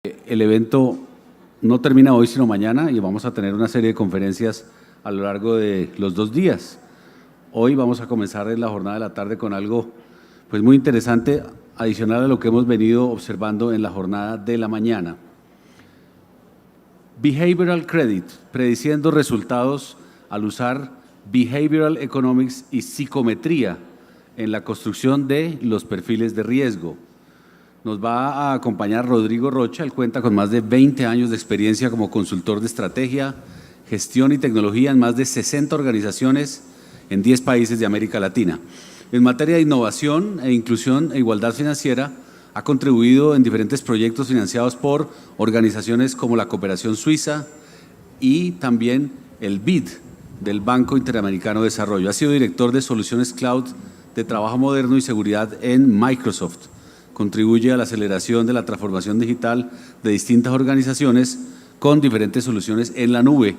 El evento no termina hoy sino mañana y vamos a tener una serie de conferencias a lo largo de los 2 días. Hoy vamos a comenzar en la jornada de la tarde con algo pues muy interesante, adicional a lo que hemos venido observando en la jornada de la mañana. Behavioral Credit, prediciendo resultados al usar Behavioral Economics y psicometría en la construcción de los perfiles de riesgo. Nos va a acompañar Rodrigo Rocha. Él cuenta con más de 20 años de experiencia como consultor de estrategia, gestión y tecnología en más de 60 organizaciones en 10 países de América Latina. En materia de innovación e inclusión e igualdad financiera, ha contribuido en diferentes proyectos financiados por organizaciones como la Cooperación Suiza y también el BID del Banco Interamericano de Desarrollo. Ha sido director de soluciones cloud de trabajo moderno y seguridad en Microsoft. Contribuye a la aceleración de la transformación digital de distintas organizaciones con diferentes soluciones en la nube,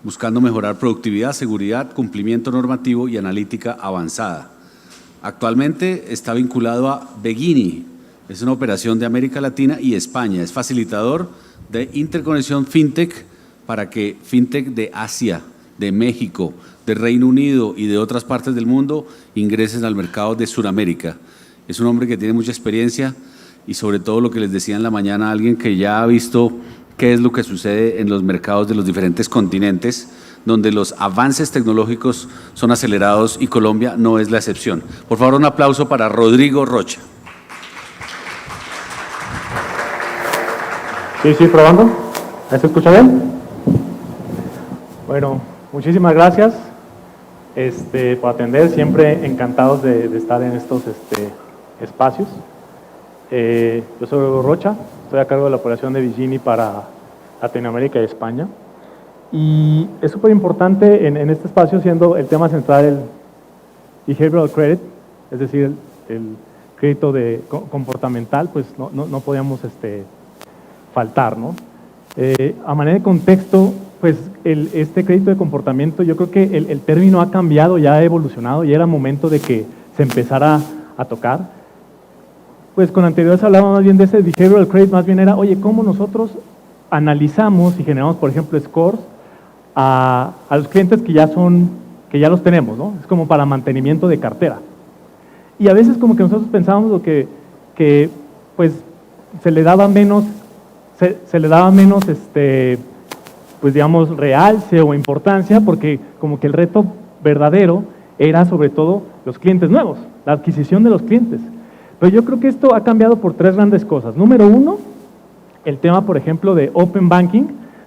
buscando mejorar productividad, seguridad, cumplimiento normativo y analítica avanzada. Actualmente está vinculado a Begini, es una operación de América Latina y España. Es facilitador de interconexión FinTech para que FinTech de Asia, de México, de Reino Unido y de otras partes del mundo ingresen al mercado de Sudamérica. Es un hombre que tiene mucha experiencia y sobre todo lo que les decía en la mañana, alguien que ya ha visto qué es lo que sucede en los mercados de los diferentes continentes, donde los avances tecnológicos son acelerados y Colombia no es la excepción. Por favor, un aplauso para Rodrigo Rocha. Sí, probando. ¿Se escucha bien? Bueno, muchísimas gracias por atender. Siempre encantados de estar en estos espacios. Yo soy Rodrigo Rocha, estoy a cargo de la operación de Begini para Latinoamérica y España. Y es súper importante en este espacio, siendo el tema central el behavioral credit, es decir, el crédito comportamental, pues no podíamos faltar, ¿no? A manera de contexto, pues este crédito de comportamiento, yo creo que el término ha cambiado, ya ha evolucionado, y era momento de que se empezara a tocar. Pues con anterioridad hablaba más bien de ese behavioral credit, más bien era, oye, ¿cómo nosotros analizamos y generamos, por ejemplo, scores a los clientes que ya los tenemos, ¿no? Es como para mantenimiento de cartera. Y a veces como que nosotros pensábamos que pues se le daba menos, pues digamos, realce o importancia, porque como que el reto verdadero era sobre todo los clientes nuevos, la adquisición de los clientes. Pero yo creo que esto ha cambiado por 3 grandes cosas. Número 1, el tema, por ejemplo, de Open Banking,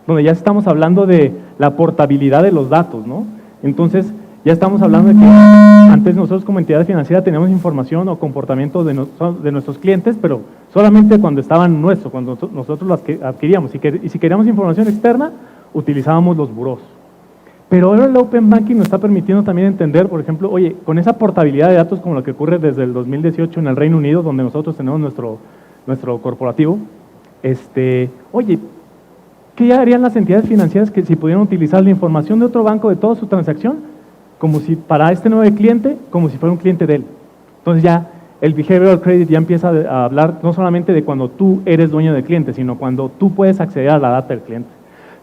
donde ya estamos hablando de la portabilidad de los datos, ¿no? Entonces, ya estamos hablando de que antes nosotros como entidad financiera teníamos información o comportamiento de nuestros clientes, pero solamente cuando estaban nuestros, cuando nosotros los adquiríamos. Y si queríamos información externa, utilizábamos los burós. Pero ahora el Open Banking nos está permitiendo también entender, por ejemplo, oye, con esa portabilidad de datos como lo que ocurre desde el 2018 en el Reino Unido, donde nosotros tenemos nuestro corporativo, oye, ¿qué harían las entidades financieras que si pudieran utilizar la información de otro banco de toda su transacción, como si para este nuevo cliente, como si fuera un cliente de él? Entonces ya el behavioral credit ya empieza a hablar no solamente de cuando tú eres dueño del cliente, sino cuando tú puedes acceder a la data del cliente.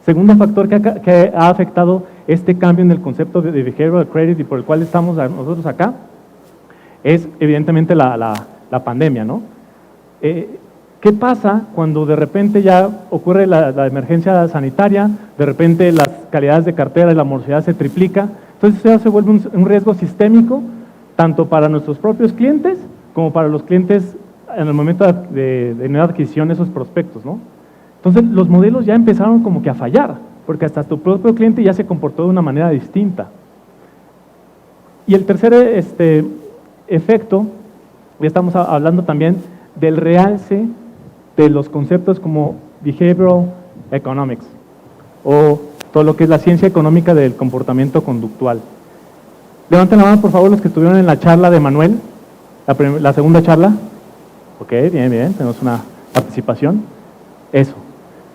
Segundo factor que ha afectado este cambio en el concepto de behavioral credit y por el cual estamos nosotros acá, es evidentemente la pandemia, ¿no? ¿Qué pasa cuando de repente ya ocurre la emergencia sanitaria, de repente las calidades de cartera y la morosidad se triplica? Entonces eso se vuelve un riesgo sistémico, tanto para nuestros propios clientes, como para los clientes en el momento de nueva adquisición de esos prospectos, ¿no? Entonces los modelos ya empezaron como que a fallar, porque hasta tu propio cliente ya se comportó de una manera distinta. Y el tercer efecto, ya estamos hablando también del realce de los conceptos como Behavioral Economics, o todo lo que es la ciencia económica del comportamiento conductual. Levanten la mano, por favor, los que estuvieron en la charla de Manuel, la segunda charla. Ok, bien, tenemos una participación. Eso.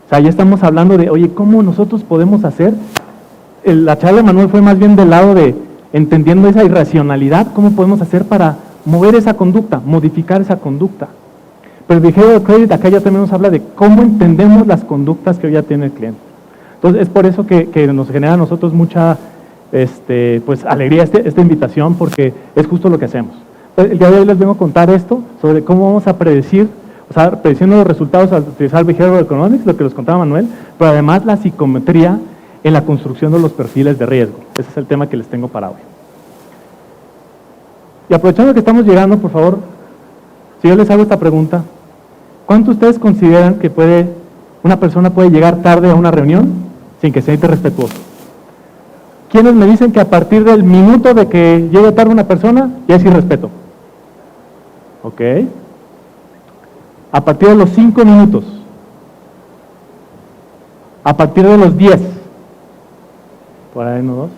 O sea, ya estamos hablando de, oye, ¿cómo nosotros podemos hacer? La charla de Manuel fue más bien del lado de entendiendo esa irracionalidad, ¿cómo podemos hacer para mover esa conducta, modificar esa conducta? Pero el behavioral credit acá ya también nos habla de cómo entendemos las conductas que hoy ya tiene el cliente. Entonces, es por eso que nos genera a nosotros mucha pues, alegría esta invitación, porque es justo lo que hacemos. Entonces, el día de hoy les vengo a contar esto sobre cómo vamos a predecir, o sea, prediciendo los resultados al utilizar Behavioral Economics, lo que les contaba Manuel, pero además la psicometría en la construcción de los perfiles de riesgo. Ese es el tema que les tengo para hoy. Y aprovechando que estamos llegando, por favor, si yo les hago esta pregunta, ¿cuánto ustedes consideran que una persona puede llegar tarde a una reunión sin que sea irrespetuoso? ¿Quiénes me dicen que a partir del minuto de que llegue tarde una persona ya es irrespeto? ¿Ok? A partir de los 5 minutos. A partir de los 10. Por ahí, ¿no? 2.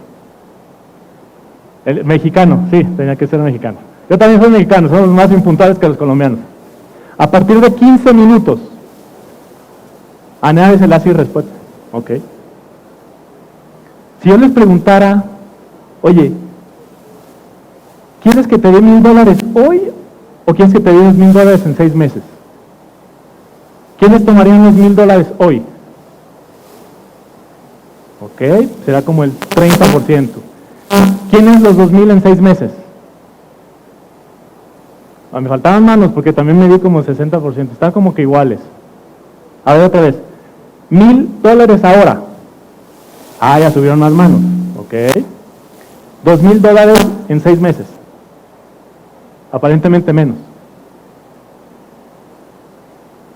El mexicano, sí, tenía que ser mexicano. Yo también soy mexicano, somos más impuntuales que los colombianos. A partir de 15 minutos, a nadie se le hace irrespeto. Ok. Si yo les preguntara, oye, ¿quieres que te dé $1,000 hoy o quieres que te dé $2,000 en 6 meses? ¿Quiénes tomarían los $1,000 hoy? Ok, será como el 30%. ¿Quiénes los 2,000 en 6 meses? Me faltaban manos porque también me di como 60%, están como que iguales. A ver otra vez, $1,000 ahora. Ah, ya subieron más manos, ok. $2,000 en 6 meses. Aparentemente menos.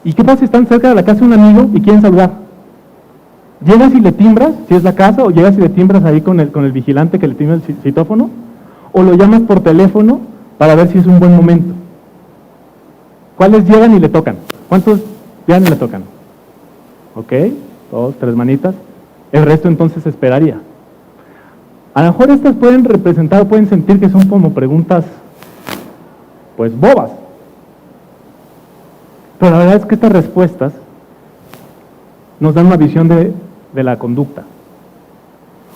¿Y qué pasa si están cerca de la casa de un amigo y quieren saludar? ¿Llegas y le timbras, si es la casa, o llegas y le timbras ahí con el vigilante que le timbra el citófono? ¿O lo llamas por teléfono para ver si es un buen momento? ¿Cuáles llegan y le tocan? ¿Cuántos llegan y le tocan? Ok, 2, 3 manitas. El resto entonces esperaría. A lo mejor estas pueden representar, pueden sentir que son como preguntas, pues bobas. Pero la verdad es que estas respuestas nos dan una visión de la conducta.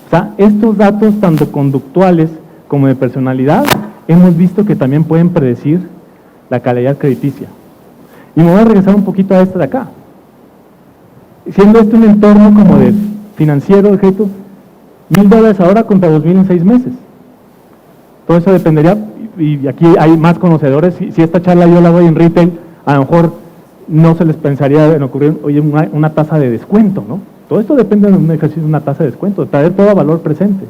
O sea, estos datos tanto conductuales como de personalidad, hemos visto que también pueden predecir la calidad crediticia. Y me voy a regresar un poquito a esta de acá. Siendo este un entorno como de financiero, de crédito, $1,000 ahora contra 2,000 en 6 meses. Todo eso dependería, y aquí hay más conocedores, si esta charla yo la doy en retail, a lo mejor no se les pensaría en ocurrir, oye, una tasa de descuento, ¿no? Todo esto depende de un ejercicio de una tasa de descuento, de traer todo a valor presente.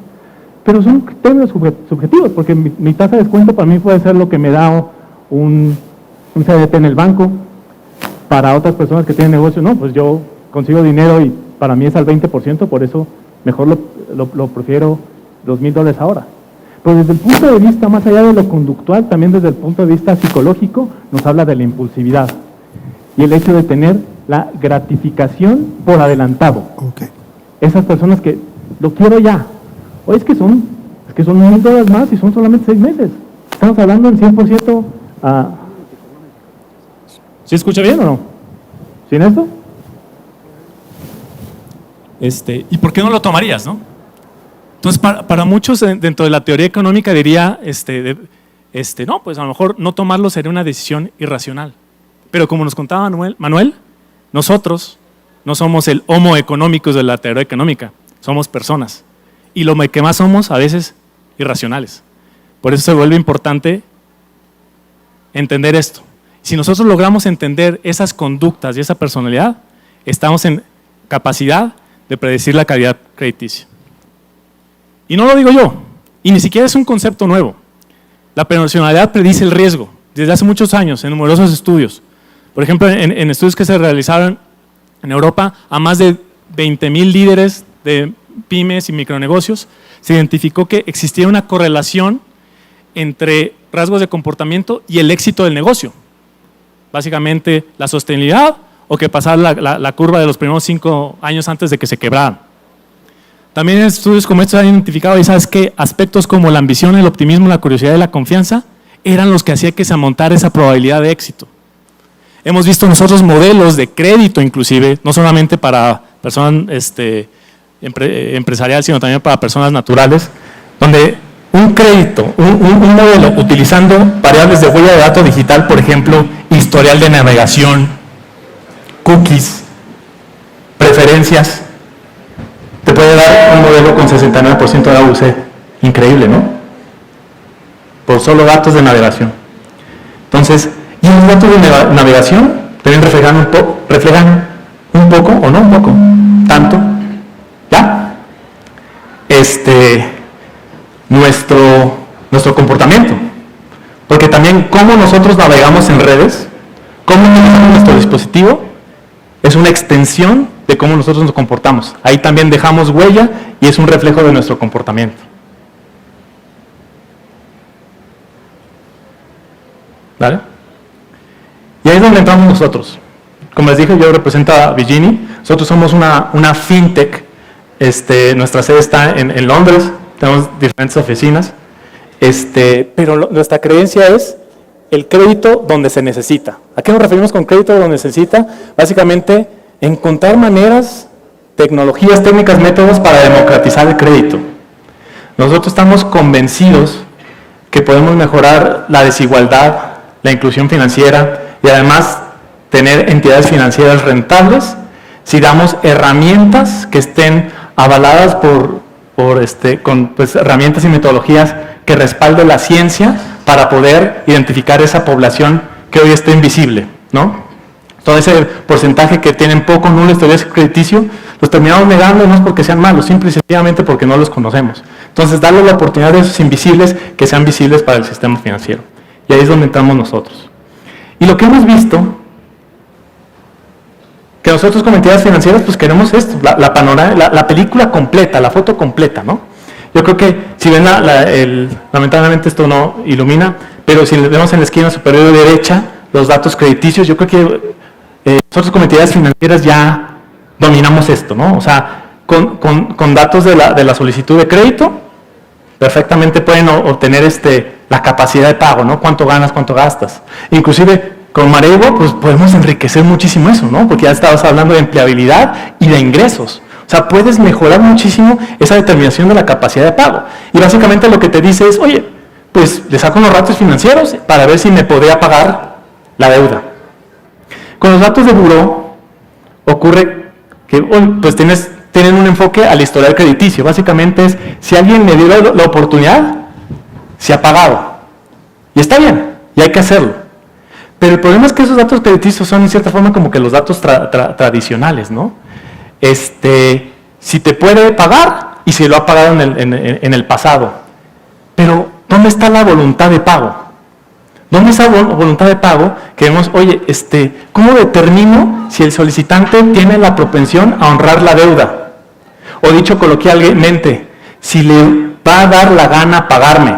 Pero son términos subjetivos, porque mi tasa de descuento para mí puede ser lo que me da un CDT en el banco. Para otras personas que tienen negocio, no, pues yo consigo dinero y para mí es al 20%, por eso mejor lo prefiero $2,000 ahora. Pero desde el punto de vista, más allá de lo conductual, también desde el punto de vista psicológico, nos habla de la impulsividad y el hecho de tener la gratificación por adelantado. Okay. Esas personas que lo quiero ya. Oye, es que son $1,000 más y son solamente 6 meses. Estamos hablando en 100%. ¿Sí escucha bien o no? ¿Sin esto? ¿Y por qué no lo tomarías, no? Entonces, para muchos dentro de la teoría económica diría, no, pues a lo mejor no tomarlo sería una decisión irracional. Pero como nos contaba Manuel, nosotros no somos el homo economicus de la teoría económica, somos personas. Y lo que más somos a veces irracionales. Por eso se vuelve importante entender esto. Si nosotros logramos entender esas conductas y esa personalidad, estamos en capacidad de predecir la calidad crediticia. Y no lo digo yo, y ni siquiera es un concepto nuevo. La personalidad predice el riesgo desde hace muchos años en numerosos estudios. Por ejemplo, en estudios que se realizaron en Europa, a más de 20,000 líderes de pymes y micronegocios, se identificó que existía una correlación entre rasgos de comportamiento y el éxito del negocio. Básicamente, la sostenibilidad o que pasar la curva de los primeros 5 años antes de que se quebraran. También en estudios como estos se han identificado, y sabes que aspectos como la ambición, el optimismo, la curiosidad y la confianza eran los que hacían que se amontara esa probabilidad de éxito. Hemos visto nosotros modelos de crédito inclusive, no solamente para personas empresariales, sino también para personas naturales, donde un crédito, un modelo utilizando variables de huella de datos digital, por ejemplo, historial de navegación, cookies, preferencias, te puede dar un modelo con 69% de AUC. Increíble, ¿no? Por solo datos de navegación. Entonces, y los datos de navegación también reflejan un poco, o no un poco, tanto, ¿ya? Nuestro comportamiento. Porque también cómo nosotros navegamos en redes, cómo utilizamos nuestro dispositivo, es una extensión de cómo nosotros nos comportamos. Ahí también dejamos huella y es un reflejo de nuestro comportamiento. ¿Vale? Y ahí es donde entramos nosotros. Como les dije, yo represento a Vigini. Nosotros somos una fintech. Nuestra sede está en Londres. Tenemos diferentes oficinas. Pero nuestra creencia es el crédito donde se necesita. ¿A qué nos referimos con crédito donde se necesita? Básicamente, encontrar maneras, tecnologías, técnicas, métodos para democratizar el crédito. Nosotros estamos convencidos que podemos mejorar la desigualdad, la inclusión financiera y además tener entidades financieras rentables si damos herramientas que estén avaladas con herramientas y metodologías que respalden la ciencia para poder identificar esa población que hoy está invisible, ¿no? Todo ese porcentaje que tienen poco, nulo historial crediticio, los terminamos negando no es porque sean malos, simple y sencillamente porque no los conocemos. Entonces, darle la oportunidad a esos invisibles que sean visibles para el sistema financiero. Y ahí es donde entramos nosotros. Y lo que hemos visto, que nosotros como entidades financieras, pues queremos esto, la película completa, la foto completa, ¿no? Yo creo que, si ven, lamentablemente esto no ilumina, pero si vemos en la esquina superior derecha los datos crediticios, yo creo que nosotros como entidades financieras ya dominamos esto, ¿no? O sea, con datos de la solicitud de crédito, perfectamente pueden obtener la capacidad de pago, ¿no? Cuánto ganas, cuánto gastas. Inclusive con Marevo, pues podemos enriquecer muchísimo eso, ¿no? Porque ya estabas hablando de empleabilidad y de ingresos. O sea, puedes mejorar muchísimo esa determinación de la capacidad de pago. Y básicamente lo que te dice es, oye, pues le saco unos ratios financieros para ver si me podría pagar la deuda. Con los datos de buró ocurre que pues tienen un enfoque al historial crediticio. Básicamente es, si alguien me dio la oportunidad, se ha pagado. Y está bien, y hay que hacerlo. Pero el problema es que esos datos crediticios son en cierta forma como que los datos tradicionales, ¿no? Si te puede pagar y si lo ha pagado en el pasado. Pero, ¿dónde está la voluntad de pago? ¿Dónde está la voluntad de pago? Que vemos, oye, ¿cómo determino si el solicitante tiene la propensión a honrar la deuda? O dicho coloquialmente, si le va a dar la gana pagarme.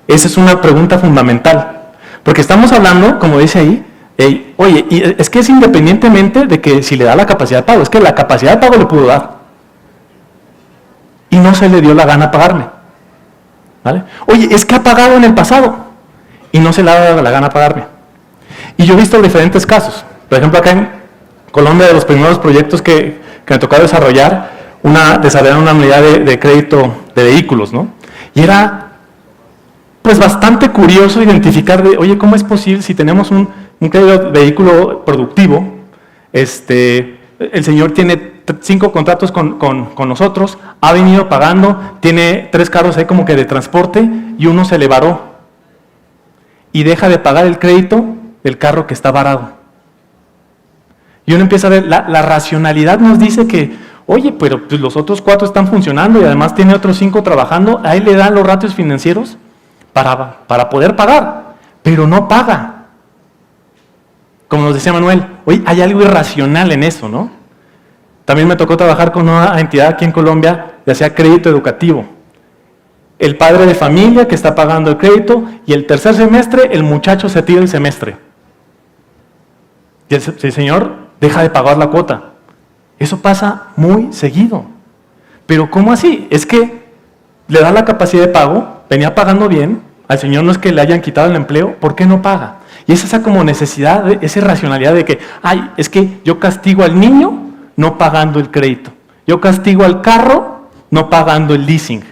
Esa es una pregunta fundamental. Porque estamos hablando, como dice ahí, oye, y es que es independientemente de que si le da la capacidad de pago, es que la capacidad de pago le pudo dar. Y no se le dio la gana pagarme. ¿Vale? Oye, es que ha pagado en el pasado y no se le ha dado la gana pagarme. Y yo he visto diferentes casos. Por ejemplo, acá en Colombia, de los primeros proyectos que me tocó desarrollar una unidad de crédito de vehículos, ¿no? Y era pues bastante curioso identificar oye, ¿cómo es posible si tenemos un crédito de vehículo productivo? El señor tiene 5 contratos con nosotros, ha venido pagando, tiene 3 carros ahí como que de transporte y uno se le varó. Y deja de pagar el crédito del carro que está varado. Y uno empieza a ver, la racionalidad nos dice que, oye, pero pues los otros 4 están funcionando y además tiene otros 5 trabajando, a él le dan los ratios financieros para poder pagar, pero no paga. Como nos decía Manuel, oye, hay algo irracional en eso, ¿no? También me tocó trabajar con una entidad aquí en Colombia que hacía crédito educativo. El padre de familia que está pagando el crédito y el tercer semestre el muchacho se tira el semestre. Y el señor deja de pagar la cuota. Eso pasa muy seguido. Pero ¿cómo así? Es que le da la capacidad de pago, venía pagando bien, al señor no es que le hayan quitado el empleo, ¿por qué no paga? Y es esa como necesidad, esa irracionalidad de que, ay, es que yo castigo al niño no pagando el crédito. Yo castigo al carro no pagando el leasing.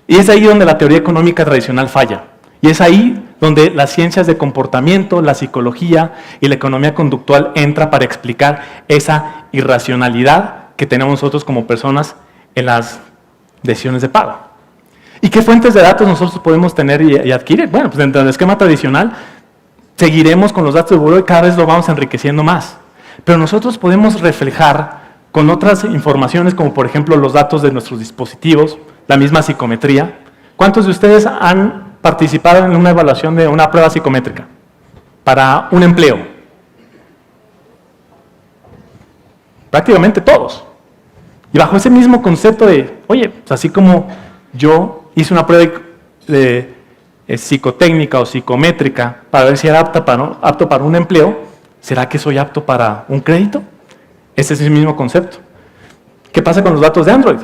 Y es ahí donde la teoría económica tradicional falla. Y es ahí donde las ciencias de comportamiento, la psicología y la economía conductual entra para explicar esa irracionalidad que tenemos nosotros como personas en las decisiones de pago. ¿Y qué fuentes de datos nosotros podemos tener y adquirir? Bueno, pues dentro del esquema tradicional seguiremos con los datos de buró y cada vez lo vamos enriqueciendo más. Pero nosotros podemos reflejar con otras informaciones, como por ejemplo los datos de nuestros dispositivos, la misma psicometría. ¿Cuántos de ustedes han participado en una evaluación de una prueba psicométrica para un empleo? Prácticamente todos. Y bajo ese mismo concepto de, oye, pues así como yo hice una prueba de psicotécnica o psicométrica para ver si era apto para un empleo, ¿será que soy apto para un crédito? Ese es el mismo concepto. ¿Qué pasa con los datos de Android?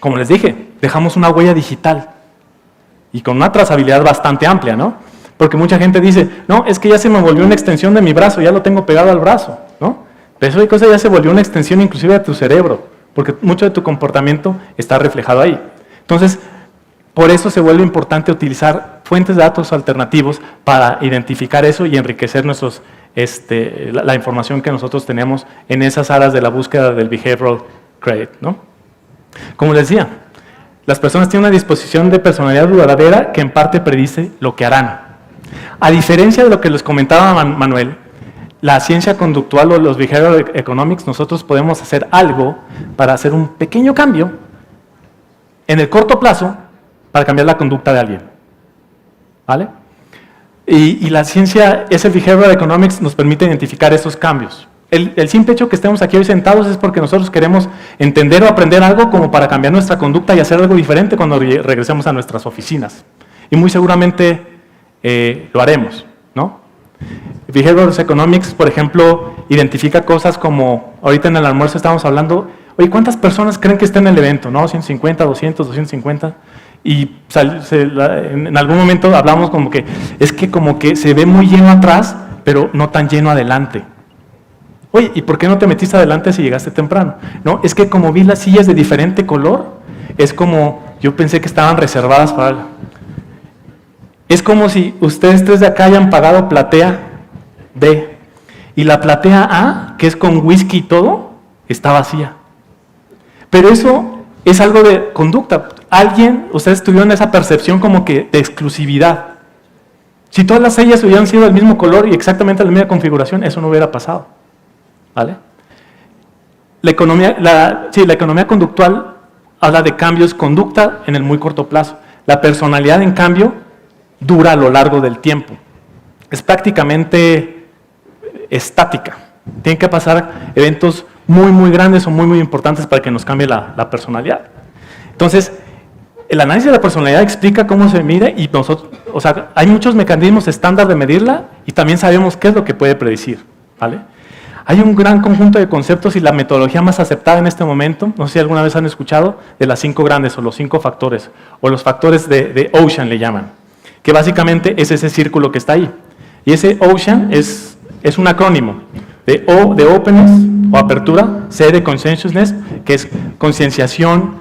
Como les dije, dejamos una huella digital y con una trazabilidad bastante amplia, ¿no? Porque mucha gente dice, no, es que ya se me volvió una extensión de mi brazo, ya lo tengo pegado al brazo, ¿no? Pero eso de cosa ya se volvió una extensión inclusive de tu cerebro, porque mucho de tu comportamiento está reflejado ahí. Entonces, por eso se vuelve importante utilizar fuentes de datos alternativos para identificar eso y enriquecer la información que nosotros tenemos en esas áreas de la búsqueda del behavioral credit, ¿no? Como les decía, las personas tienen una disposición de personalidad duradera que en parte predice lo que harán. A diferencia de lo que les comentaba Manuel, la ciencia conductual o los behavioral economics, nosotros podemos hacer algo para hacer un pequeño cambio en el corto plazo para cambiar la conducta de alguien. ¿Vale? Y la ciencia, ese behavioral economics nos permite identificar esos cambios. El simple hecho que estemos aquí hoy sentados es porque nosotros queremos entender o aprender algo como para cambiar nuestra conducta y hacer algo diferente cuando regresemos a nuestras oficinas. Y muy seguramente lo haremos, ¿no? Behavioral Economics, por ejemplo, identifica cosas como, ahorita en el almuerzo estamos hablando, oye, ¿cuántas personas creen que está en el evento? ¿No? 150, 200, 250. Y en algún momento hablamos como que, es que como que se ve muy lleno atrás, pero no tan lleno adelante. Oye, ¿y por qué no te metiste adelante si llegaste temprano? No, es que como vi las sillas de diferente color, es como, yo pensé que estaban reservadas para algo. Es como si ustedes tres de acá hayan pagado platea B y la platea A, que es con whisky y todo, está vacía. Pero eso es algo de conducta. Ustedes tuvieron esa percepción como que de exclusividad. Si todas las sillas hubieran sido del mismo color y exactamente la misma configuración, eso no hubiera pasado. ¿Vale? La economía conductual habla de cambios conducta en el muy corto plazo. La personalidad, en cambio, dura a lo largo del tiempo. Es prácticamente estática. Tienen que pasar eventos muy, muy grandes o muy, muy importantes para que nos cambie la personalidad. Entonces, el análisis de la personalidad explica cómo se mide y nosotros, o sea, hay muchos mecanismos estándar de medirla y también sabemos qué es lo que puede predecir, ¿vale? Hay un gran conjunto de conceptos y la metodología más aceptada en este momento, no sé si alguna vez han escuchado, de las 5 grandes o los 5 factores, o los factores de Ocean le llaman, que básicamente es ese círculo que está ahí. Y ese Ocean es un acrónimo de O de openness o apertura, C de conscientiousness, que es concienciación,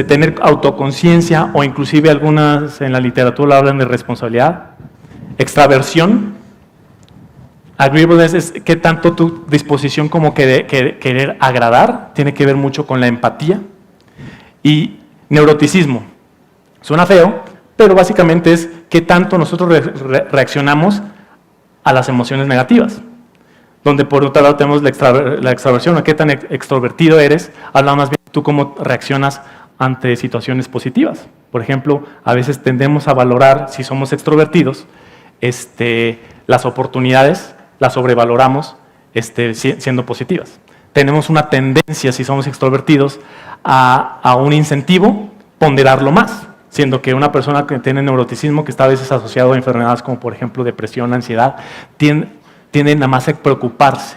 tener autoconciencia, o inclusive algunas en la literatura hablan de responsabilidad, extraversión. Agreeableness es qué tanto tu disposición como querer agradar, tiene que ver mucho con la empatía. Y neuroticismo, suena feo, pero básicamente es qué tanto nosotros reaccionamos a las emociones negativas. Donde por otro lado tenemos la extraversión, o qué tan extrovertido eres, habla más bien tú cómo reaccionas ante situaciones positivas. Por ejemplo, a veces tendemos a valorar, si somos extrovertidos, las oportunidades las sobrevaloramos siendo positivas. Tenemos una tendencia, si somos extrovertidos, a un incentivo, ponderarlo más, siendo que una persona que tiene neuroticismo, que está a veces asociado a enfermedades como por ejemplo depresión, ansiedad, tienden nada más a preocuparse.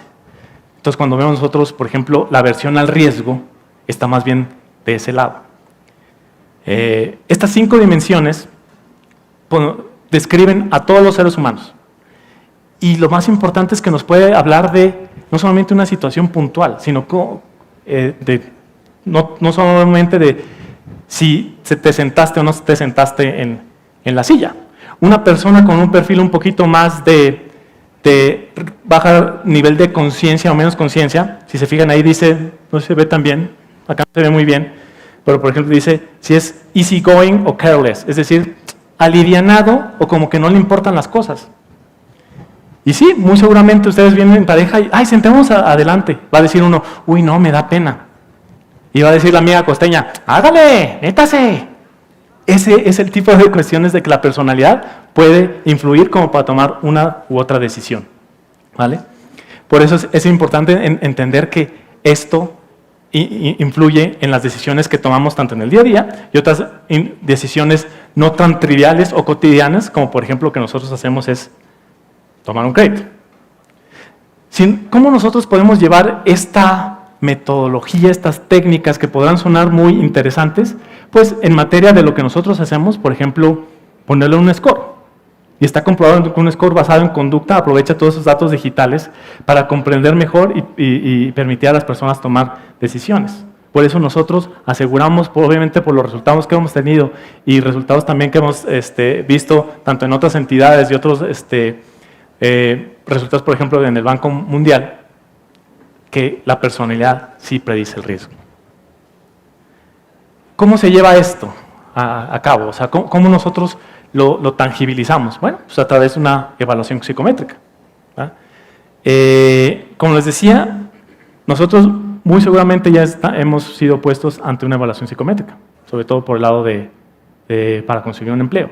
Entonces cuando vemos nosotros, por ejemplo, la aversión al riesgo, está más bien de ese lado. Estas 5 dimensiones describen a todos los seres humanos. Y lo más importante es que nos puede hablar de no solamente una situación puntual, sino no solamente de si te sentaste o no te sentaste en la silla. Una persona con un perfil un poquito más de baja nivel de conciencia o menos conciencia, si se fijan ahí dice, no se ve tan bien, acá se ve muy bien, pero por ejemplo dice si es easygoing o careless, es decir, alivianado o como que no le importan las cosas. Y sí, muy seguramente ustedes vienen en pareja y, ay, sentemos adelante. Va a decir uno, uy, no, me da pena. Y va a decir la amiga costeña, hágale, métase. Ese es el tipo de cuestiones de que la personalidad puede influir como para tomar una u otra decisión, ¿vale? Por eso es importante entender que esto influye en las decisiones que tomamos tanto en el día a día y otras decisiones no tan triviales o cotidianas, como por ejemplo lo que nosotros hacemos es tomar un crédito. ¿Cómo nosotros podemos llevar esta metodología, estas técnicas que podrán sonar muy interesantes? Pues en materia de lo que nosotros hacemos, por ejemplo, ponerle un score. Y está comprobado que un score basado en conducta aprovecha todos esos datos digitales para comprender mejor y permitir a las personas tomar decisiones. Por eso nosotros aseguramos, obviamente por los resultados que hemos tenido y resultados también que hemos visto tanto en otras entidades y otros resultados, por ejemplo, en el Banco Mundial, que la personalidad sí predice el riesgo. ¿Cómo se lleva esto a cabo? O sea, ¿cómo nosotros lo tangibilizamos? Bueno, pues a través de una evaluación psicométrica. Como les decía, nosotros muy seguramente ya hemos sido puestos ante una evaluación psicométrica, sobre todo por el lado para conseguir un empleo.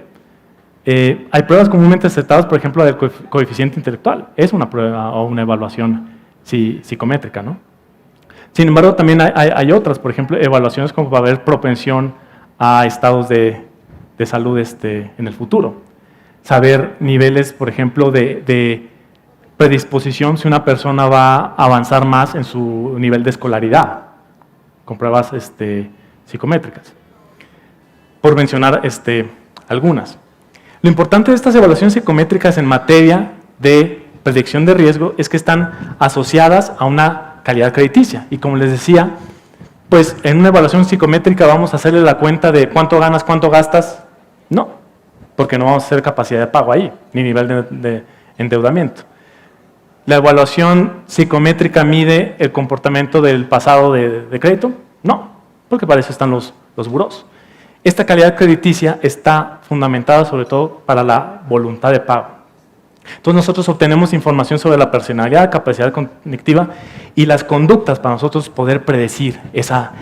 Hay pruebas comúnmente aceptadas, por ejemplo, del coeficiente intelectual. Es una prueba o una evaluación psicométrica, ¿no? Sin embargo, también hay otras, por ejemplo, evaluaciones como para ver propensión a estados de salud en el futuro. Saber niveles, por ejemplo, de predisposición si una persona va a avanzar más en su nivel de escolaridad, con pruebas psicométricas. Por mencionar algunas. Lo importante de estas evaluaciones psicométricas en materia de predicción de riesgo es que están asociadas a una calidad crediticia. Y como les decía, pues en una evaluación psicométrica vamos a hacerle la cuenta de cuánto ganas, cuánto gastas. No, porque no vamos a hacer capacidad de pago ahí, ni nivel de endeudamiento. ¿La evaluación psicométrica mide el comportamiento del pasado de crédito? No, porque para eso están los burós. Esta calidad crediticia está fundamentada sobre todo para la voluntad de pago. Entonces nosotros obtenemos información sobre la personalidad, capacidad cognitiva y las conductas para nosotros poder predecir esa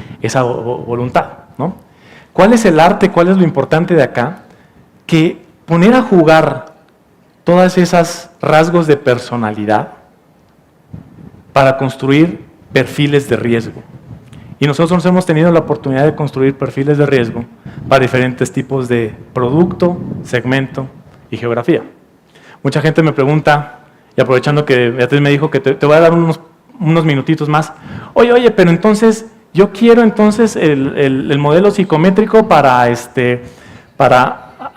voluntad, ¿no? ¿Cuál es el arte? ¿Cuál es lo importante de acá? Que poner a jugar todas esas rasgos de personalidad para construir perfiles de riesgo. Y nosotros hemos tenido la oportunidad de construir perfiles de riesgo para diferentes tipos de producto, segmento y geografía. Mucha gente me pregunta, y aprovechando que Beatriz me dijo que te voy a dar unos minutitos más, oye, pero entonces yo quiero entonces el modelo psicométrico para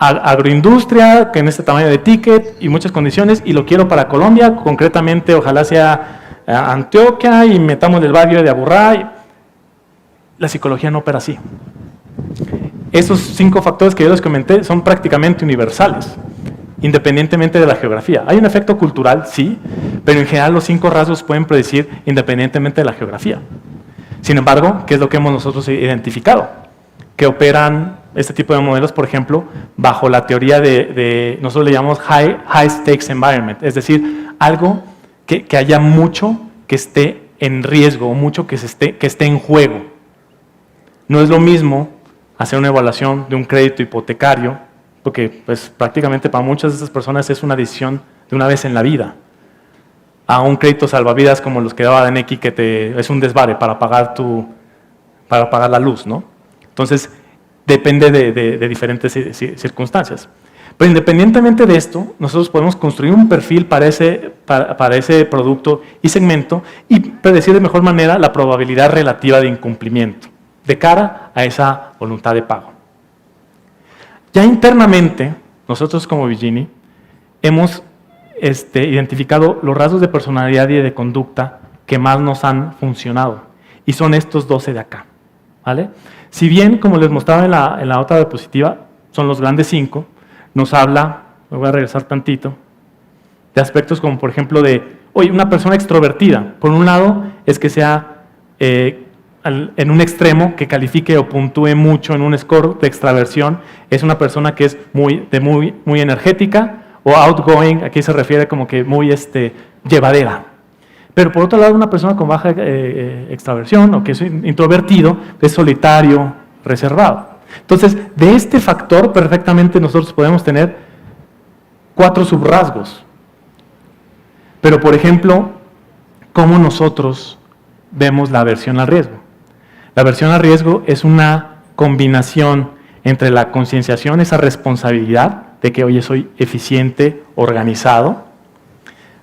agroindustria, que en este tamaño de ticket y muchas condiciones, y lo quiero para Colombia, concretamente ojalá sea Antioquia y metamos el barrio de Aburrá. La psicología no opera así. Esos 5 factores que yo les comenté son prácticamente universales, independientemente de la geografía. Hay un efecto cultural, sí, pero en general los 5 rasgos pueden predecir independientemente de la geografía. Sin embargo, ¿qué es lo que hemos nosotros identificado? Que operan este tipo de modelos, por ejemplo, bajo la teoría nosotros le llamamos high stakes environment, es decir, algo que haya mucho que esté en riesgo, mucho que esté en juego. No es lo mismo hacer una evaluación de un crédito hipotecario, porque pues, prácticamente para muchas de estas personas es una decisión de una vez en la vida, a un crédito salvavidas como los que daba Deneki, que es un desvare para pagar la luz, ¿no? Entonces, depende de diferentes circunstancias. Pero independientemente de esto, nosotros podemos construir un perfil para ese producto y segmento y predecir de mejor manera la probabilidad relativa de incumplimiento de cara a esa voluntad de pago. Ya internamente, nosotros como Vigini hemos identificado los rasgos de personalidad y de conducta que más nos han funcionado, y son estos 12 de acá, ¿vale? Si bien, como les mostraba en la otra diapositiva, son los grandes 5, nos habla, me voy a regresar tantito, de aspectos como, por ejemplo, oye, una persona extrovertida. Por un lado, es que sea en un extremo que califique o puntúe mucho en un score de extraversión. Es una persona que es muy energética, o outgoing, aquí se refiere como que muy llevadera. Pero por otro lado, una persona con baja extraversión o que es introvertido, es solitario, reservado. Entonces, de este factor perfectamente nosotros podemos tener 4 subrasgos. Pero, por ejemplo, ¿cómo nosotros vemos la aversión al riesgo? La aversión al riesgo es una combinación entre la concienciación, esa responsabilidad de que, oye, soy eficiente, organizado,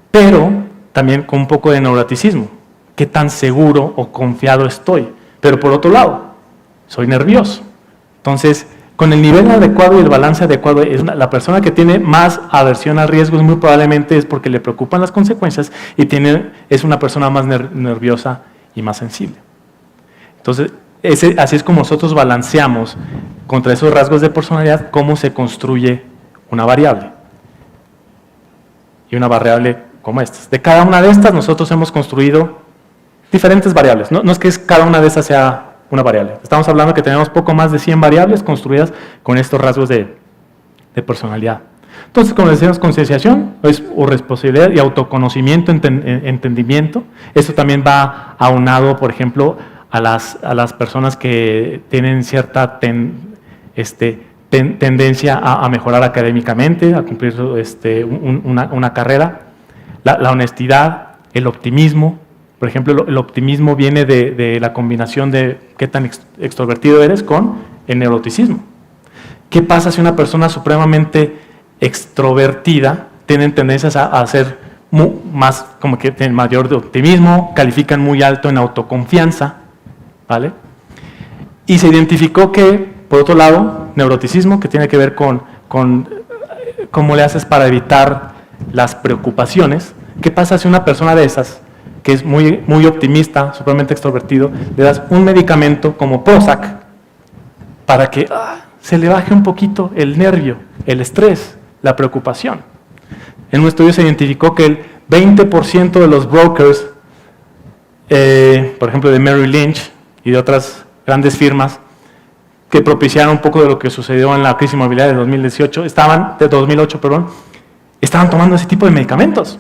pero también con un poco de neuroticismo. ¿Qué tan seguro o confiado estoy? Pero por otro lado, soy nervioso. Entonces, con el nivel adecuado y el balance adecuado, la persona que tiene más aversión al riesgo muy probablemente es porque le preocupan las consecuencias y es una persona más nerviosa y más sensible. Entonces, así es como nosotros balanceamos contra esos rasgos de personalidad cómo se construye una variable. Y una variable como estas. De cada una de estas nosotros hemos construido diferentes variables. No es que cada una de estas sea una variable. Estamos hablando que tenemos poco más de 100 variables construidas con estos rasgos de personalidad. Entonces, como decíamos, concienciación, o responsabilidad y autoconocimiento, entendimiento. Esto también va aunado, por ejemplo, a las personas que tienen cierta tendencia a mejorar académicamente, a cumplir una carrera. La honestidad, el optimismo. Por ejemplo, el optimismo viene de la combinación de qué tan extrovertido eres con el neuroticismo. ¿Qué pasa si una persona supremamente extrovertida tiene tendencias a ser más, como que tienen mayor de optimismo, califican muy alto en autoconfianza, ¿vale? Y se identificó que, por otro lado, neuroticismo, que tiene que ver con cómo le haces para evitar las preocupaciones. ¿Qué pasa si una persona de esas, que es muy optimista, supremamente extrovertido, le das un medicamento como Prozac para que se le baje un poquito el nervio, el estrés, la preocupación? En un estudio se identificó que el 20% de los brokers, por ejemplo de Merrill Lynch y de otras grandes firmas, que propiciaron un poco de lo que sucedió en la crisis inmobiliaria de 2008, estaban tomando ese tipo de medicamentos.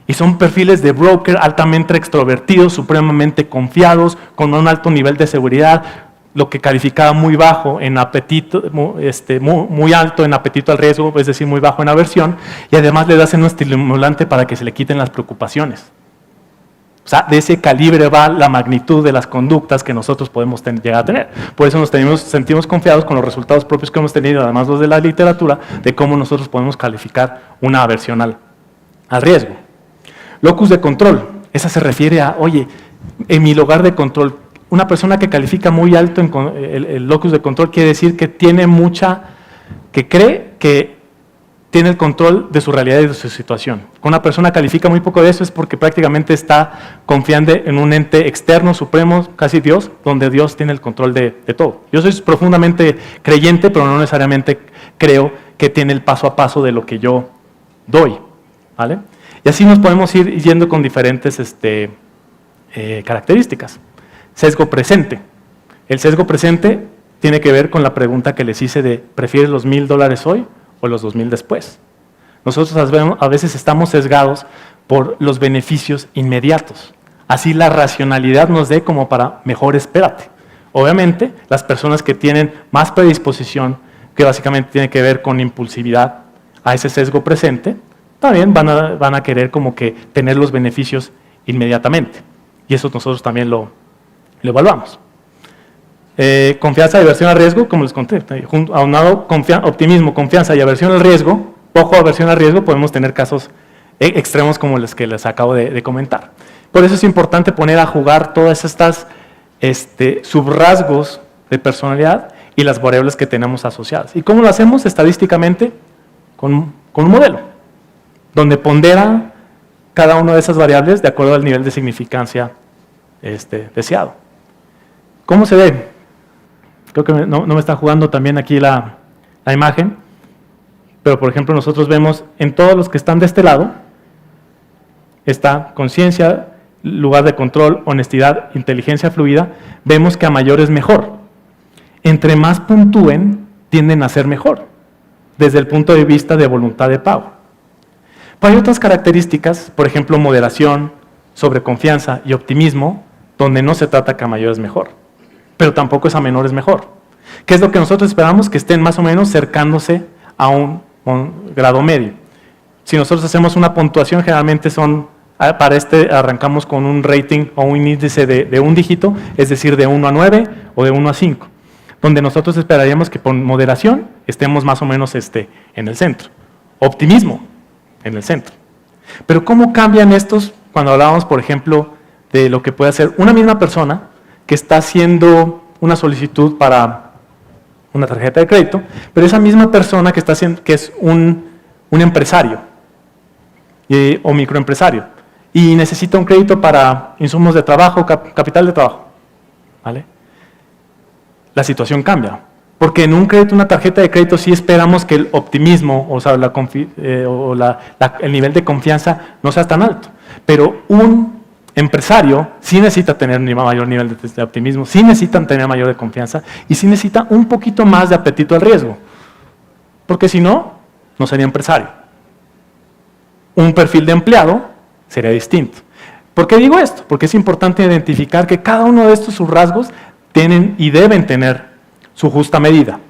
Y son perfiles de broker altamente extrovertidos, supremamente confiados, con un alto nivel de seguridad, lo que calificaba muy bajo en apetito, muy alto en apetito al riesgo, es decir, muy bajo en aversión, y además le das un estimulante para que se le quiten las preocupaciones. O sea, de ese calibre va la magnitud de las conductas que nosotros podemos llegar a tener. Por eso nos sentimos confiados con los resultados propios que hemos tenido, además los de la literatura, de cómo nosotros podemos calificar una aversión al riesgo. Locus de control, esa se refiere a, oye, en mi lugar de control, una persona que califica muy alto en el locus de control quiere decir que tiene que cree que tiene el control de su realidad y de su situación. Cuando una persona califica muy poco de eso es porque prácticamente está confiando en un ente externo, supremo, casi Dios, donde Dios tiene el control de todo. Yo soy profundamente creyente, pero no necesariamente creo que tiene el paso a paso de lo que yo doy, ¿vale? Y así nos podemos ir yendo con diferentes características. Sesgo presente. El sesgo presente tiene que ver con la pregunta que les hice de ¿prefieres los $1,000 hoy o los 2,000 después? Nosotros a veces estamos sesgados por los beneficios inmediatos. Así la racionalidad nos dé como para mejor espérate. Obviamente, las personas que tienen más predisposición, que básicamente tiene que ver con impulsividad a ese sesgo presente, también van a querer como que tener los beneficios inmediatamente. Y eso nosotros también lo evaluamos. Confianza y aversión al riesgo, como les conté, aunado optimismo, confianza y aversión al riesgo, poco aversión al riesgo, podemos tener casos extremos como los que les acabo de comentar. Por eso es importante poner a jugar todas estas subrasgos de personalidad y las variables que tenemos asociadas. ¿Y cómo lo hacemos? Estadísticamente, con un modelo, donde pondera cada una de esas variables de acuerdo al nivel de significancia deseado. ¿Cómo se ve? creo que no me está jugando también aquí la imagen, pero por ejemplo nosotros vemos en todos los que están de este lado, está conciencia, lugar de control, honestidad, inteligencia fluida, vemos que a mayor es mejor. Entre más puntúen, tienden a ser mejor, desde el punto de vista de voluntad de pago. Pero hay otras características, por ejemplo, moderación, sobreconfianza y optimismo, donde no se trata que a mayor es mejor, pero tampoco es a menor es mejor. ¿Qué es lo que nosotros esperamos? Que estén más o menos cercándose a un grado medio. Si nosotros hacemos una puntuación, generalmente para arrancamos con un rating o un índice de un dígito, es decir, de 1 a 9 o de 1 a 5, donde nosotros esperaríamos que por moderación estemos más o menos en el centro. Optimismo, en el centro. Pero ¿cómo cambian estos cuando hablábamos, por ejemplo, de lo que puede hacer una misma persona que está haciendo una solicitud para una tarjeta de crédito, pero esa misma persona que es un empresario o microempresario y necesita un crédito para insumos de trabajo, capital de trabajo, ¿vale? La situación cambia, porque en un crédito, una tarjeta de crédito, sí esperamos que el optimismo, o sea, el nivel de confianza no sea tan alto, pero un empresario sí necesita tener un mayor nivel de optimismo, sí necesitan tener mayor de confianza y sí necesita un poquito más de apetito al riesgo, porque si no, no sería empresario. Un perfil de empleado sería distinto. ¿Por qué digo esto? Porque es importante identificar que cada uno de estos sus rasgos tienen y deben tener su justa medida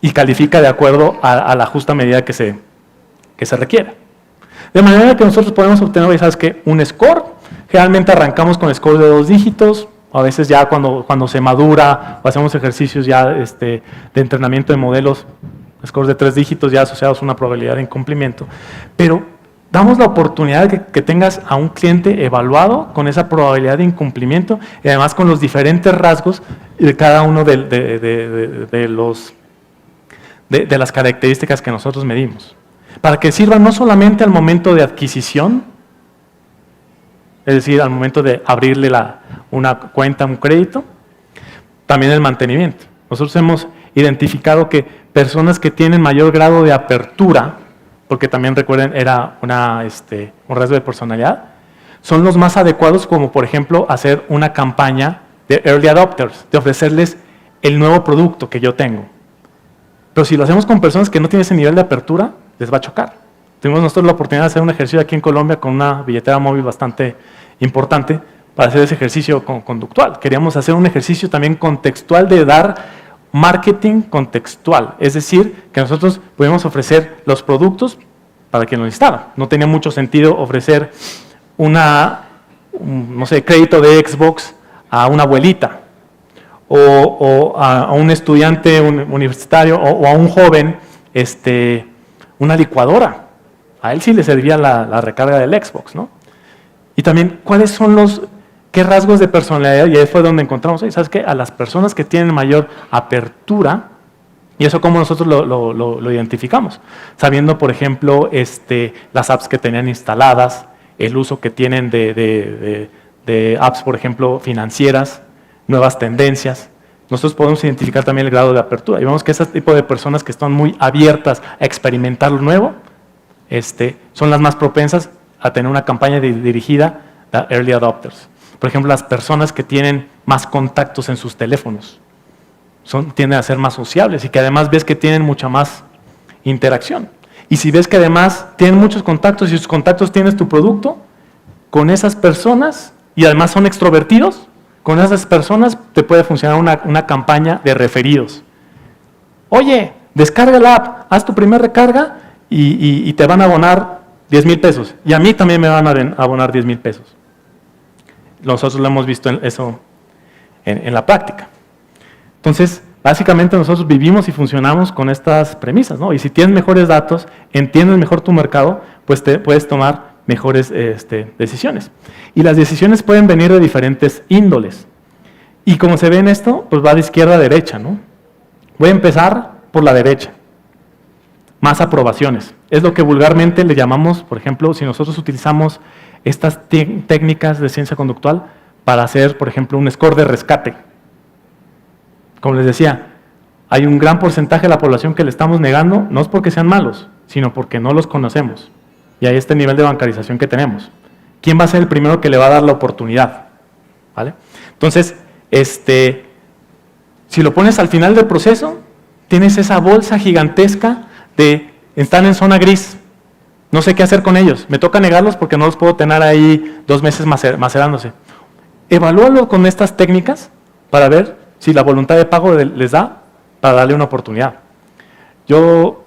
y califica de acuerdo a la justa medida que se requiera. De manera que nosotros podemos obtener, ¿sabes qué? Un score. Generalmente arrancamos con score de 2 dígitos, a veces ya cuando se madura o hacemos ejercicios ya de entrenamiento de modelos, scores de 3 dígitos ya asociados a una probabilidad de incumplimiento. Pero damos la oportunidad de que tengas a un cliente evaluado con esa probabilidad de incumplimiento y además con los diferentes rasgos de cada uno de las características que nosotros medimos. Para que sirva no solamente al momento de adquisición, es decir, al momento de abrirle una cuenta, un crédito, también el mantenimiento. Nosotros hemos identificado que personas que tienen mayor grado de apertura, porque también recuerden era un rasgo de personalidad, son los más adecuados, como por ejemplo hacer una campaña de early adopters, de ofrecerles el nuevo producto que yo tengo. Pero si lo hacemos con personas que no tienen ese nivel de apertura, les va a chocar. Tuvimos nosotros la oportunidad de hacer un ejercicio aquí en Colombia con una billetera móvil bastante importante para hacer ese ejercicio conductual. Queríamos hacer un ejercicio también contextual de dar marketing contextual, es decir, que nosotros podíamos ofrecer los productos para quien lo necesitaba. No tenía mucho sentido ofrecer crédito de Xbox a una abuelita o a un estudiante universitario o a un joven una licuadora. A él sí le servía la recarga del Xbox, ¿no? Y también, ¿qué rasgos de personalidad? Y ahí fue donde encontramos, ¿sabes qué? A las personas que tienen mayor apertura, y eso cómo nosotros lo identificamos, sabiendo, por ejemplo, las apps que tenían instaladas, el uso que tienen de apps, por ejemplo, financieras, nuevas tendencias. Nosotros podemos identificar también el grado de apertura. Y vemos que ese tipo de personas que están muy abiertas a experimentar lo nuevo, son las más propensas a tener una campaña dirigida a early adopters. Por ejemplo, las personas que tienen más contactos en sus teléfonos tienden a ser más sociables y que además ves que tienen mucha más interacción. Y si ves que además tienen muchos contactos y sus contactos tienes tu producto, con esas personas, y además son extrovertidos, con esas personas te puede funcionar una campaña de referidos. Oye, descarga la app, haz tu primer recarga y te van a abonar 10,000 pesos. Y a mí también me van a abonar 10,000 pesos. Nosotros lo hemos visto eso en la práctica. Entonces, básicamente nosotros vivimos y funcionamos con estas premisas, ¿no? Y si tienes mejores datos, entiendes mejor tu mercado, pues te puedes tomar mejores decisiones. Y las decisiones pueden venir de diferentes índoles. Y como se ve en esto, pues va de izquierda a derecha, ¿no? Voy a empezar por la derecha. Más aprobaciones. Es lo que vulgarmente le llamamos, por ejemplo, si nosotros utilizamos estas técnicas de ciencia conductual para hacer, por ejemplo, un score de rescate. como les decía, hay un gran porcentaje de la población que le estamos negando, no es porque sean malos, sino porque no los conocemos. Y hay este nivel de bancarización que tenemos. ¿Quién va a ser el primero que le va a dar la oportunidad? ¿Vale? Entonces, si lo pones al final del proceso, tienes esa bolsa gigantesca de están en zona gris. No sé qué hacer con ellos. Me toca negarlos porque no los puedo tener ahí 2 meses macerándose. Evalúalo con estas técnicas para ver si la voluntad de pago les da para darle una oportunidad. Yo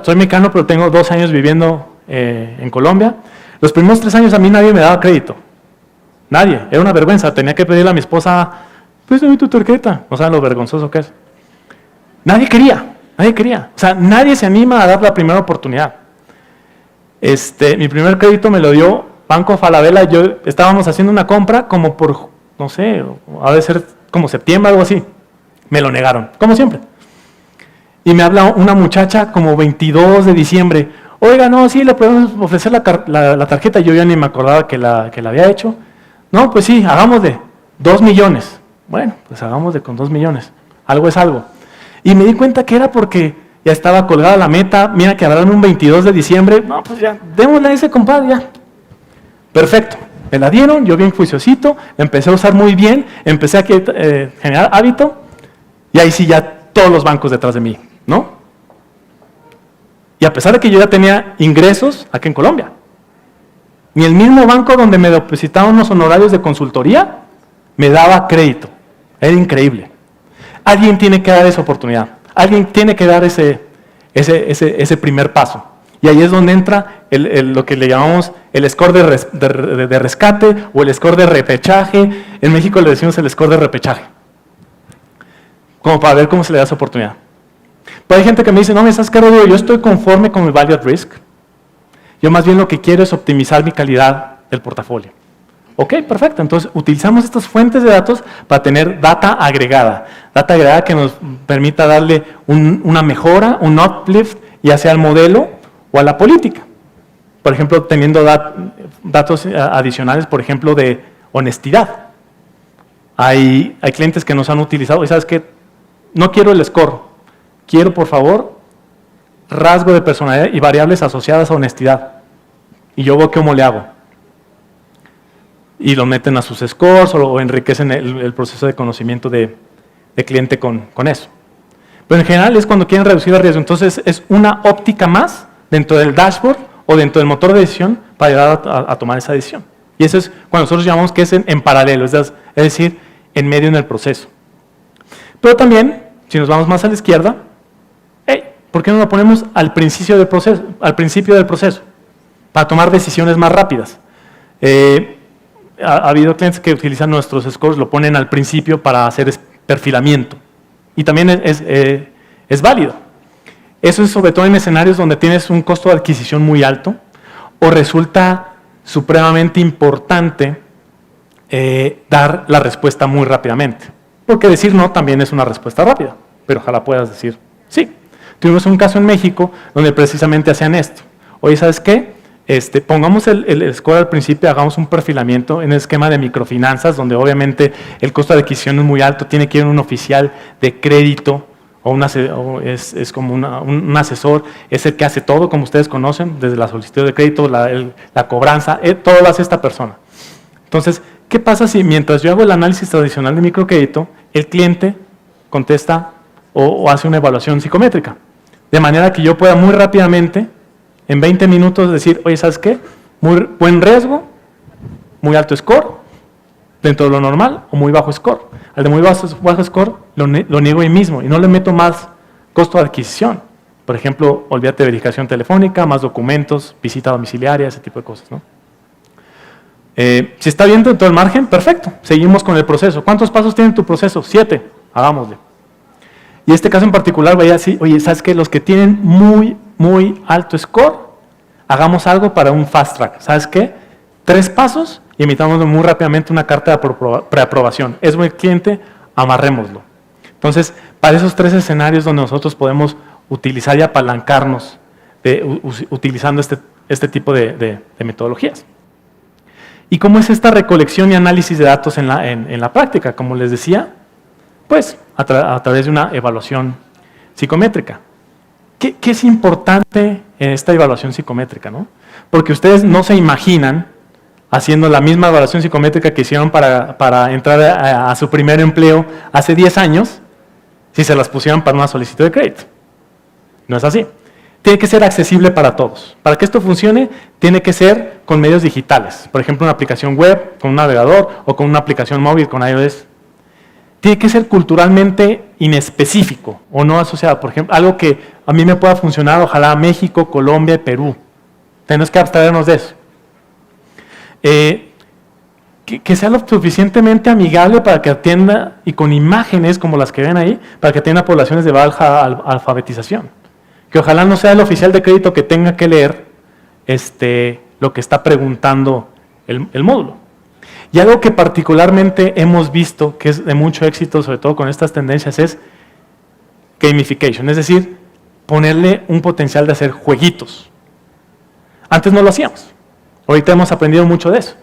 soy mexicano, pero tengo 2 años viviendo en Colombia. Los primeros 3 años a mí nadie me daba crédito. Nadie. Era una vergüenza. Tenía que pedirle a mi esposa, pues dame tu tarjeta. No saben lo vergonzoso que es. Nadie quería. O sea, nadie se anima a dar la primera oportunidad. Mi primer crédito me lo dio Banco Falabella. Estábamos haciendo una compra como por, no sé, ha de ser como septiembre, algo así. Me lo negaron, como siempre. Y me habla una muchacha como 22 de diciembre. Oiga, no, sí, le podemos ofrecer la tarjeta. Yo ya ni me acordaba que la había hecho. No, pues sí, hagámosle 2 millones. Bueno, pues hagámosle con 2 millones. Algo es algo. Y me di cuenta que era porque ya estaba colgada la meta. Mira que habrán un 22 de diciembre. No, pues ya, démosle a ese compadre ya. Perfecto. Me la dieron, yo bien juiciosito, empecé a usar muy bien, empecé a generar hábito. Y ahí sí ya todos los bancos detrás de mí, ¿no? Y a pesar de que yo ya tenía ingresos aquí en Colombia, ni el mismo banco donde me depositaban unos honorarios de consultoría me daba crédito. Era increíble. Alguien tiene que dar esa oportunidad. Alguien tiene que dar ese primer paso. Y ahí es donde entra lo que le llamamos el score de rescate o el score de repechaje. En México le decimos el score de repechaje. Como para ver cómo se le da esa oportunidad. Pero hay gente que me dice, no, ¿sabes qué, Rodrigo? Yo estoy conforme con mi value at risk. Yo más bien lo que quiero es optimizar mi calidad del portafolio. Ok, perfecto. Entonces, utilizamos estas fuentes de datos para tener data agregada. Data agregada que nos permita darle una mejora, un uplift, ya sea al modelo o a la política. Por ejemplo, teniendo datos adicionales, por ejemplo, de honestidad. Hay clientes que nos han utilizado, y ¿sabes qué? No quiero el score. Quiero, por favor, rasgo de personalidad y variables asociadas a honestidad. Y yo veo cómo le hago. Y lo meten a sus scores o enriquecen el proceso de conocimiento de cliente con eso. Pero en general es cuando quieren reducir el riesgo. Entonces es una óptica más dentro del dashboard o dentro del motor de decisión para llegar a tomar esa decisión. Y eso es cuando nosotros llamamos que es en paralelo, es decir, en medio en el proceso. Pero también, si nos vamos más a la izquierda, ¿por qué no lo ponemos al principio del proceso? Para tomar decisiones más rápidas. Ha habido clientes que utilizan nuestros scores, lo ponen al principio para hacer perfilamiento. Y también es válido. Eso es sobre todo en escenarios donde tienes un costo de adquisición muy alto o resulta supremamente importante dar la respuesta muy rápidamente. Porque decir no también es una respuesta rápida, pero ojalá puedas decir sí. Tuvimos un caso en México donde precisamente hacían esto. Oye, ¿sabes qué? Pongamos el score al principio, hagamos un perfilamiento en el esquema de microfinanzas, donde obviamente el costo de adquisición es muy alto, tiene que ir un oficial de crédito, es como un asesor, es el que hace todo, como ustedes conocen, desde la solicitud de crédito, la cobranza, todo lo hace esta persona. Entonces, ¿qué pasa si mientras yo hago el análisis tradicional de microcrédito, el cliente contesta o hace una evaluación psicométrica? De manera que yo pueda muy rápidamente, en 20 minutos, decir, oye, ¿sabes qué? Muy buen riesgo, muy alto score, dentro de lo normal, o muy bajo score. Al de muy bajo score, lo niego ahí mismo y no le meto más costo de adquisición. Por ejemplo, olvídate de verificación telefónica, más documentos, visita domiciliaria, ese tipo de cosas, ¿no? Si está bien dentro del margen, perfecto. Seguimos con el proceso. ¿Cuántos pasos tiene tu proceso? 7. Hagámosle. Y este caso en particular, vaya así, oye, ¿sabes qué? Los que tienen muy alto score, hagamos algo para un fast track. ¿Sabes qué? 3 pasos y emitamos muy rápidamente una carta de preaprobación. Es buen cliente, amarrémoslo. Entonces, para esos 3 escenarios donde nosotros podemos utilizar y apalancarnos utilizando este tipo de metodologías. ¿Y cómo es esta recolección y análisis de datos en la práctica? Como les decía, pues a través de una evaluación psicométrica. ¿Qué es importante en esta evaluación psicométrica, ¿no? Porque ustedes no se imaginan haciendo la misma evaluación psicométrica que hicieron para entrar a su primer empleo hace 10 años, si se las pusieran para una solicitud de crédito. No es así. Tiene que ser accesible para todos. Para que esto funcione, tiene que ser con medios digitales. Por ejemplo, una aplicación web, con un navegador, o con una aplicación móvil con iOS. Tiene que ser culturalmente inespecífico o no asociado. Por ejemplo, algo que a mí me pueda funcionar, ojalá México, Colombia y Perú. Tenemos que abstraernos de eso. Que sea lo suficientemente amigable para que atienda, y con imágenes como las que ven ahí, para que atienda poblaciones de baja alfabetización. Que ojalá no sea el oficial de crédito que tenga que leer lo que está preguntando el módulo. Y algo que particularmente hemos visto, que es de mucho éxito, sobre todo con estas tendencias, es gamification, es decir, ponerle un potencial de hacer jueguitos. Antes no lo hacíamos, ahorita hemos aprendido mucho de eso.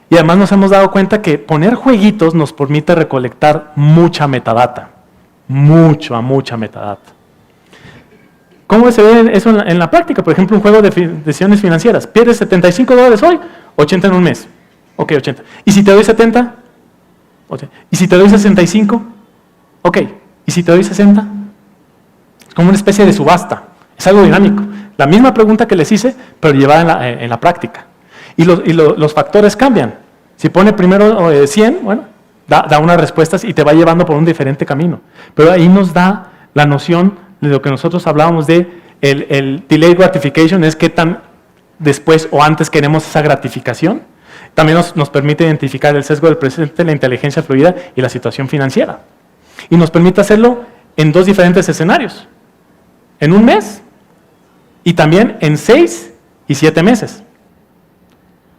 Y además nos hemos dado cuenta que poner jueguitos nos permite recolectar mucha metadata, mucha metadata. ¿Cómo se ve eso en la práctica? Por ejemplo, un juego de decisiones financieras. ¿Pierdes $75 hoy? 80 en un mes. Ok, 80. ¿Y si te doy 70? Okay. ¿Y si te doy 65? Ok. ¿Y si te doy 60? Es como una especie de subasta. Es algo dinámico. La misma pregunta que les hice, pero llevada en la práctica. Y los factores cambian. Si pone primero 100, bueno, da unas respuestas y te va llevando por un diferente camino. Pero ahí nos da la noción de lo que nosotros hablábamos de el delayed gratification, es qué tan después o antes queremos esa gratificación. También nos permite identificar el sesgo del presente, la inteligencia fluida y la situación financiera. Y nos permite hacerlo en 2 diferentes escenarios. En un mes y también en 6 y 7 meses.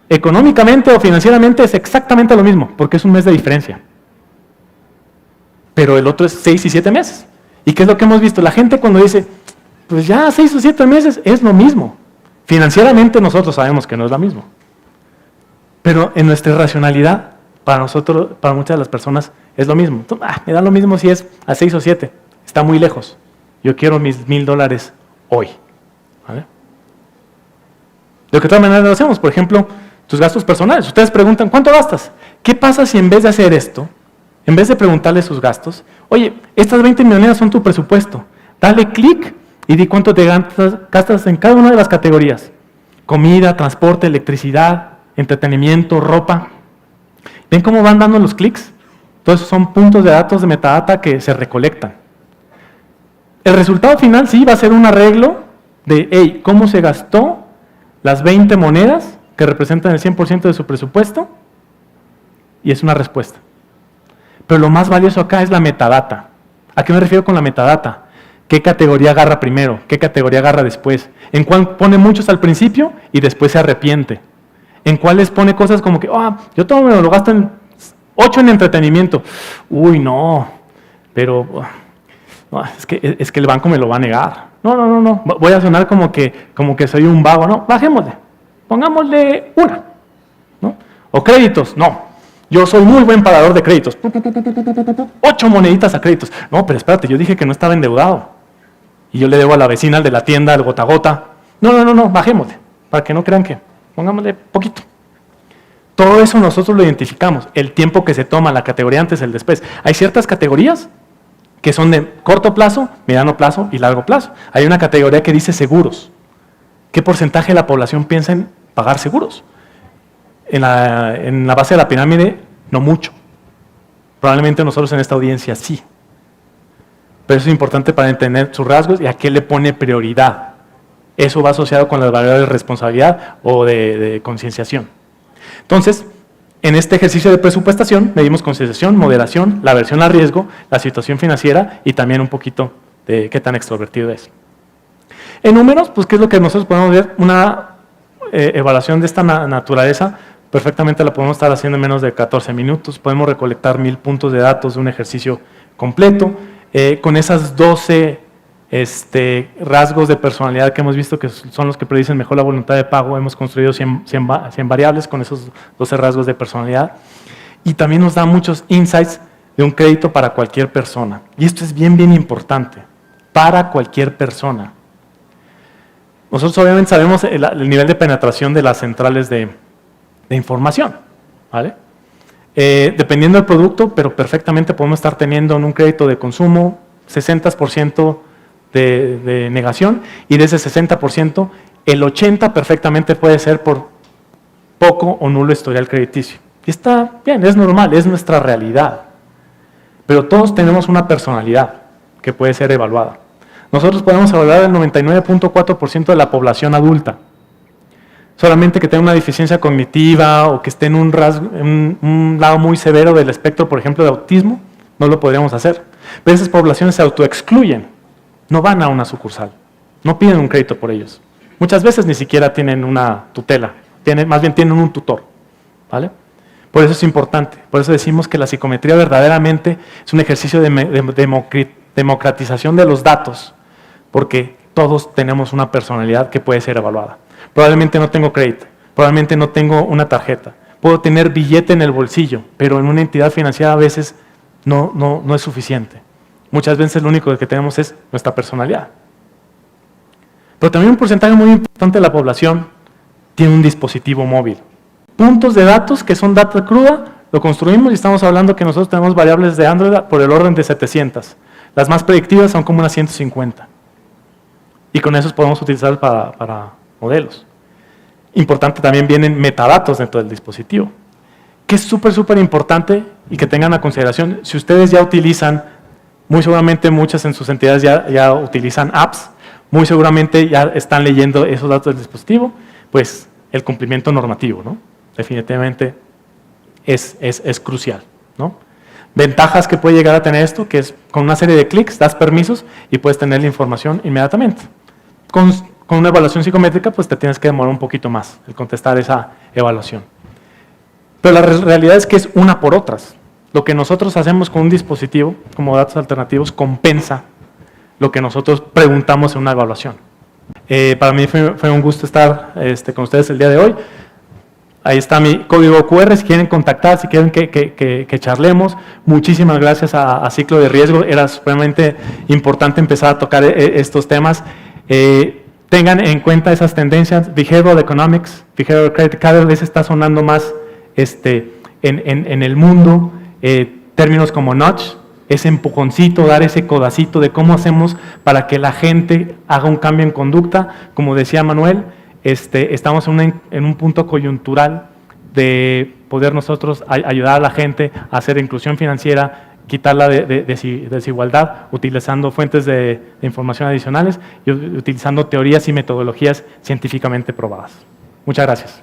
Económicamente o financieramente es exactamente lo mismo, porque es un mes de diferencia. Pero el otro es 6 y 7 meses. ¿Y qué es lo que hemos visto? La gente cuando dice, pues ya 6 o 7 meses es lo mismo. Financieramente nosotros sabemos que no es lo mismo. Pero en nuestra racionalidad, para nosotros, para muchas de las personas, es lo mismo. Entonces, me da lo mismo si es a 6 o 7. Está muy lejos. Yo quiero mis $1,000 hoy. ¿Vale? De otra manera lo hacemos. Por ejemplo, tus gastos personales. Ustedes preguntan, ¿cuánto gastas? ¿Qué pasa si en vez de hacer esto, en vez de preguntarle sus gastos, oye, estas 20 monedas son tu presupuesto, dale clic y di cuánto te gastas en cada una de las categorías? Comida, transporte, electricidad, entretenimiento, ropa. ¿Ven cómo van dando los clics? Todos esos son puntos de datos de metadata que se recolectan. El resultado final sí va a ser un arreglo de, hey, ¿cómo se gastó las 20 monedas que representan el 100% de su presupuesto? Y es una respuesta. Pero lo más valioso acá es la metadata. ¿A qué me refiero con la metadata? ¿Qué categoría agarra primero? ¿Qué categoría agarra después? ¿En cuál pone muchos al principio y después se arrepiente? ¿En cuáles pone cosas como que, yo todo me lo gasto en 8 en entretenimiento? Uy, no, pero es que el banco me lo va a negar. No, voy a sonar como que soy un vago. No, bajémosle, pongámosle 1, ¿no? O créditos, no. Yo soy muy buen pagador de créditos. 8 moneditas a créditos. No, pero espérate, yo dije que no estaba endeudado. Y yo le debo a la vecina, al de la tienda, al gota a gota. No, bajémosle, para que no crean que, pongámosle poquito. Todo eso nosotros lo identificamos. El tiempo que se toma, la categoría antes, el después. Hay ciertas categorías que son de corto plazo, mediano plazo y largo plazo. Hay una categoría que dice seguros. ¿Qué porcentaje de la población piensa en pagar seguros? En la base de la pirámide, no mucho. Probablemente nosotros en esta audiencia sí. Pero eso es importante para entender sus rasgos y a qué le pone prioridad. Eso va asociado con las variables de responsabilidad o de concienciación. Entonces, en este ejercicio de presupuestación, medimos concienciación, moderación, la aversión al riesgo, la situación financiera y también un poquito de qué tan extrovertido es. En números, pues, ¿qué es lo que nosotros podemos ver? Una evaluación de esta naturaleza perfectamente la podemos estar haciendo en menos de 14 minutos. Podemos recolectar 1000 puntos de datos de un ejercicio completo. Con esas 12 rasgos de personalidad que hemos visto que son los que predicen mejor la voluntad de pago, hemos construido 100 variables con esos 12 rasgos de personalidad. Y también nos da muchos insights de un crédito para cualquier persona. Y esto es bien, bien importante, para cualquier persona. Nosotros obviamente sabemos el nivel de penetración de las centrales de información, ¿vale? Dependiendo del producto, pero perfectamente podemos estar teniendo en un crédito de consumo 60% de negación, y de ese 60%, el 80% perfectamente puede ser por poco o nulo historial crediticio. Y está bien, es normal, es nuestra realidad. Pero todos tenemos una personalidad que puede ser evaluada. Nosotros podemos evaluar el 99.4% de la población adulta. Solamente que tenga una deficiencia cognitiva o que esté en un lado muy severo del espectro, por ejemplo, de autismo, no lo podríamos hacer. Pero esas poblaciones se autoexcluyen, no van a una sucursal, no piden un crédito por ellos. Muchas veces ni siquiera tienen una tutela, más bien tienen un tutor, ¿vale? Por eso es importante, por eso decimos que la psicometría verdaderamente es un ejercicio de democratización de los datos, porque todos tenemos una personalidad que puede ser evaluada. Probablemente no tengo crédito, probablemente no tengo una tarjeta, puedo tener billete en el bolsillo, pero en una entidad financiera a veces no es suficiente. Muchas veces lo único que tenemos es nuestra personalidad. Pero también un porcentaje muy importante de la población tiene un dispositivo móvil. Puntos de datos que son data cruda, lo construimos y estamos hablando que nosotros tenemos variables de Android por el orden de 700. Las más predictivas son como unas 150. Y con esos podemos utilizar para modelos. Importante también vienen metadatos dentro del dispositivo, que es súper importante y que tengan a consideración. Si ustedes ya utilizan, muy seguramente muchas en sus entidades ya utilizan apps, muy seguramente ya están leyendo esos datos del dispositivo, pues el cumplimiento normativo, ¿no? Definitivamente es crucial, ¿no? Ventajas que puede llegar a tener esto, que es con una serie de clics, das permisos y puedes tener la información inmediatamente. Con una evaluación psicométrica, pues te tienes que demorar un poquito más el contestar esa evaluación. Pero la realidad es que es una por otras. Lo que nosotros hacemos con un dispositivo, como datos alternativos, compensa lo que nosotros preguntamos en una evaluación. Para mí fue un gusto estar con ustedes el día de hoy. Ahí está mi código QR, si quieren contactar, si quieren que charlemos. Muchísimas gracias a Ciclo de Riesgo, era supremamente importante empezar a tocar estos temas. Tengan en cuenta esas tendencias. Behavioral Economics, Behavioral Credit, cada vez está sonando más en el mundo. Términos como nudge, ese empujoncito, dar ese codacito de cómo hacemos para que la gente haga un cambio en conducta. Como decía Manuel, estamos en un punto coyuntural de poder nosotros ayudar a la gente a hacer inclusión financiera, quitar la desigualdad, utilizando fuentes de información adicionales y utilizando teorías y metodologías científicamente probadas. Muchas gracias.